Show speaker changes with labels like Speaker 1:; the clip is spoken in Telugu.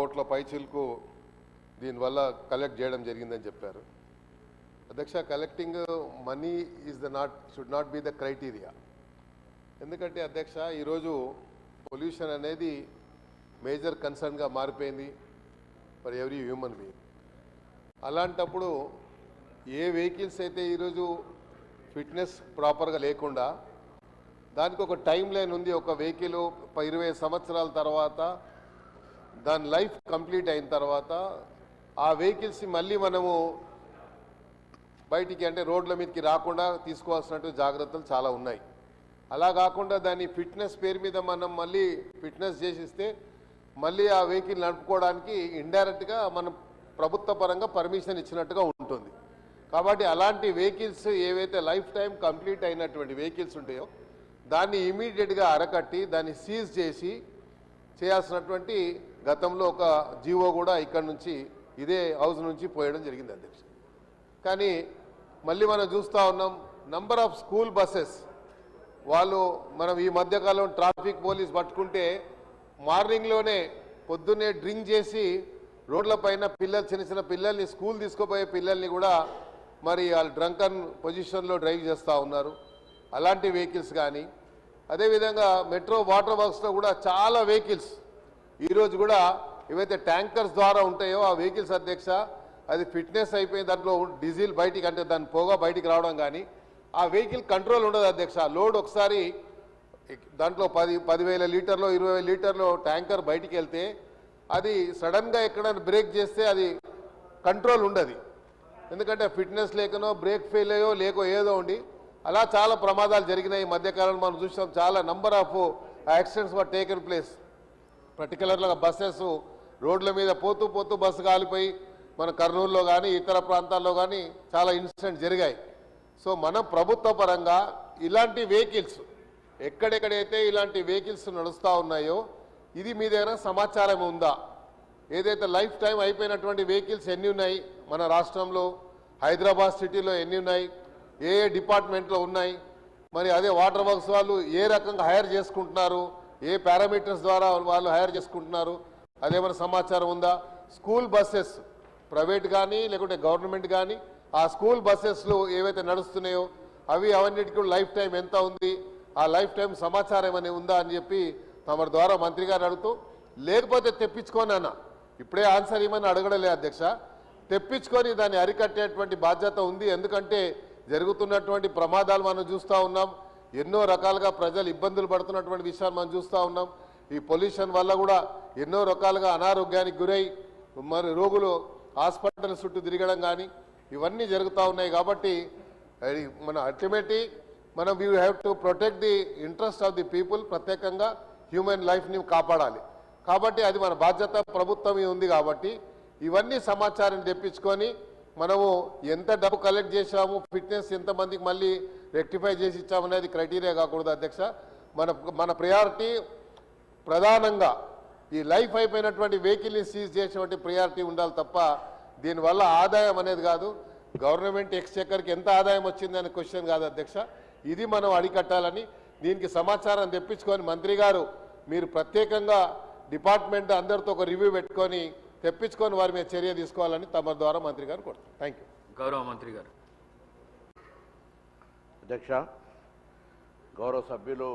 Speaker 1: కోట్ల పైచిలకు దీనివల్ల కలెక్ట్ చేయడం జరిగిందని చెప్పారు. అధ్యక్ష, collecting money should not be the criteria. ఎందుకంటే అధ్యక్ష, ఈరోజు పొల్యూషన్ అనేది మేజర్ కన్సర్న్గా మారిపోయింది ఫర్ ఎవ్రీ హ్యూమన్ బీయింగ్. అలాంటప్పుడు ఏ వెహికల్స్ అయితే ఈరోజు ఫిట్నెస్ ప్రాపర్గా లేకుండా దానికి ఒక టైం లైన్ ఉంది. ఒక వెహికల్ 20 సంవత్సరాల తర్వాత దాని లైఫ్ కంప్లీట్ అయిన తర్వాత ఆ వెహికల్స్ని మళ్ళీ మనము బయటికి అంటే రోడ్ల మీదకి రాకుండా తీసుకోవాల్సినట్టు జాగ్రత్తలు చాలా ఉన్నాయి. అలా కాకుండా దాని ఫిట్నెస్ పేరు మీద మనం మళ్ళీ ఫిట్నెస్ చేసిస్తే మళ్ళీ ఆ వెహికల్ నడుపుకోవడానికి ఇండైరెక్ట్గా మనం ప్రభుత్వ పరంగా పర్మిషన్ ఇచ్చినట్టుగా ఉంటుంది. కాబట్టి అలాంటి వెహికల్స్ ఏవైతే లైఫ్ టైం కంప్లీట్ అయినటువంటి వెహికల్స్ ఉంటాయో దాన్ని ఇమీడియట్గా అరకట్టి దాన్ని సీజ్ చేసి చేయాల్సినటువంటి గతంలో ఒక జీవో కూడా ఇక్కడ నుంచి ఇదే హౌస్ నుంచి పోయడం జరిగింది అధ్యక్ష. కానీ మళ్ళీ మనం చూస్తూ ఉన్నాం నంబర్ ఆఫ్ స్కూల్ బస్సెస్ వాళ్ళు మనం ఈ మధ్యకాలం ట్రాఫిక్ పోలీస్ పట్టుకుంటే మార్నింగ్లోనే పొద్దున్నే డ్రింక్ చేసి రోడ్ల పైన పిల్లలు చిన్న చిన్న పిల్లల్ని స్కూల్ తీసుకుపోయే పిల్లల్ని కూడా మరి వాళ్ళు డ్రంకన్ పొజిషన్లో డ్రైవ్ చేస్తూ ఉన్నారు. అలాంటి వెహికల్స్ కానీ అదేవిధంగా మెట్రో వాటర్ వర్క్స్లో కూడా చాలా వెహికల్స్ ఈరోజు కూడా ఏవైతే ట్యాంకర్స్ ద్వారా ఉంటాయో ఆ వెహికల్స్ అధ్యక్ష అది ఫిట్నెస్ అయిపోయిన దాంట్లో డీజిల్ బయటికి అంటే దాని పొగ బయటికి రావడం కానీ ఆ వెహికల్ కంట్రోల్ ఉండదు అధ్యక్ష. లోడ్ ఒకసారి దాంట్లో 10,000 లీటర్లో 20,000 లీటర్లో ట్యాంకర్ బయటికి వెళ్తే అది సడన్గా ఎక్కడైనా బ్రేక్ చేస్తే అది కంట్రోల్ ఉండదు. ఎందుకంటే ఫిట్నెస్ లేకనో బ్రేక్ ఫెయిల్ అయ్యో లేకో ఏదో ఉండి అలా చాలా ప్రమాదాలు జరిగినాయి. ఈ మధ్యకాలంలో మనం చూసాం చాలా number of accidents were taken place. పర్టికులర్గా బస్సెస్ రోడ్ల మీద పోతూ పోతూ బస్సు కాలిపోయి మన కర్నూలులో కానీ ఇతర ప్రాంతాల్లో కానీ చాలా ఇన్సిడెంట్స్ జరిగాయి. సో మనం ప్రభుత్వ పరంగా ఇలాంటి వెహికల్స్ ఎక్కడెక్కడైతే ఇలాంటి వెహికల్స్ నడుస్తూ ఉన్నాయో ఇది మీ దగ్గర సమాచారం ఉందా? ఏదైతే లైఫ్ టైం అయిపోయినటువంటి వెహికల్స్ ఎన్ని ఉన్నాయి మన రాష్ట్రంలో, హైదరాబాద్ సిటీలో ఎన్ని ఉన్నాయి, ఏ ఏ డిపార్ట్మెంట్లో ఉన్నాయి, మరి అదే వాటర్ వర్క్స్ వాళ్ళు ఏ రకంగా హైర్ చేసుకుంటున్నారు, ఏ పారామీటర్స్ ద్వారా వాళ్ళు హైర్ చేసుకుంటున్నారు, అదేమైనా సమాచారం ఉందా? స్కూల్ బస్సెస్ ప్రైవేట్ కానీ లేకుంటే గవర్నమెంట్ కానీ ఆ స్కూల్ బస్సెస్లు ఏవైతే నడుస్తున్నాయో అవన్నిటికీ లైఫ్ టైం ఎంత ఉంది, ఆ లైఫ్ టైం సమాచారం ఏమైనా ఉందా అని చెప్పి తమ ద్వారా మంత్రి గారు అడుగుతూ, లేకపోతే తెప్పించుకొని అన్న ఇప్పుడే ఆన్సర్ ఇవ్వమని అడగడలే అధ్యక్ష, తెప్పించుకొని దాన్ని అరికట్టేటువంటి బాధ్యత ఉంది. ఎందుకంటే జరుగుతున్నటువంటి ప్రమాదాలు మనం చూస్తూ ఉన్నాం, ఎన్నో రకాలుగా ప్రజలు ఇబ్బందులు పడుతున్నటువంటి విషయాలు మనం చూస్తూ ఉన్నాం. ఈ పొల్యూషన్ వల్ల కూడా ఎన్నో రకాలుగా అనారోగ్యానికి గురై మరి రోగులు హాస్పిటల్ చుట్టూ తిరగడం కానీ ఇవన్నీ జరుగుతూ ఉన్నాయి. కాబట్టి మన అల్టిమేట్లీ మనం we have to protect the interest of the people, ప్రత్యేకంగా హ్యూమన్ లైఫ్ని కాపాడాలి. కాబట్టి అది మన బాధ్యత, ప్రభుత్వం ఉంది. కాబట్టి ఇవన్నీ సమాచారం తెప్పించుకొని మనము ఎంత డబ్బు కలెక్ట్ చేశాము, ఫిట్నెస్ ఎంతమందికి మళ్ళీ రెక్టిఫై చేసి ఇచ్చామనేది క్రైటీరియా కాకూడదు అధ్యక్ష. మన ప్రయారిటీ ప్రధానంగా ఈ లైఫ్ అయిపోయినటువంటి వెహికల్ని సీజ్ చేసేటువంటి ప్రయారిటీ ఉండాలి తప్ప దీనివల్ల ఆదాయం అనేది కాదు. గవర్నమెంట్ ఎక్స్చెక్కర్కి ఎంత ఆదాయం వచ్చింది అనే క్వశ్చన్ కాదు అధ్యక్ష. ఇది మనం అడికట్టాలని దీనికి సమాచారం తెప్పించుకొని మంత్రి గారు మీరు ప్రత్యేకంగా డిపార్ట్మెంట్ అందరితో ఒక రివ్యూ పెట్టుకొని తెప్పించుకొని వారి మీద చర్య తీసుకోవాలని తమ ద్వారా మంత్రి గారు కోరుతారు. Thank you.
Speaker 2: గౌరవ మంత్రి గారు.
Speaker 3: అధ్యక్ష, గౌరవ సభ్యులు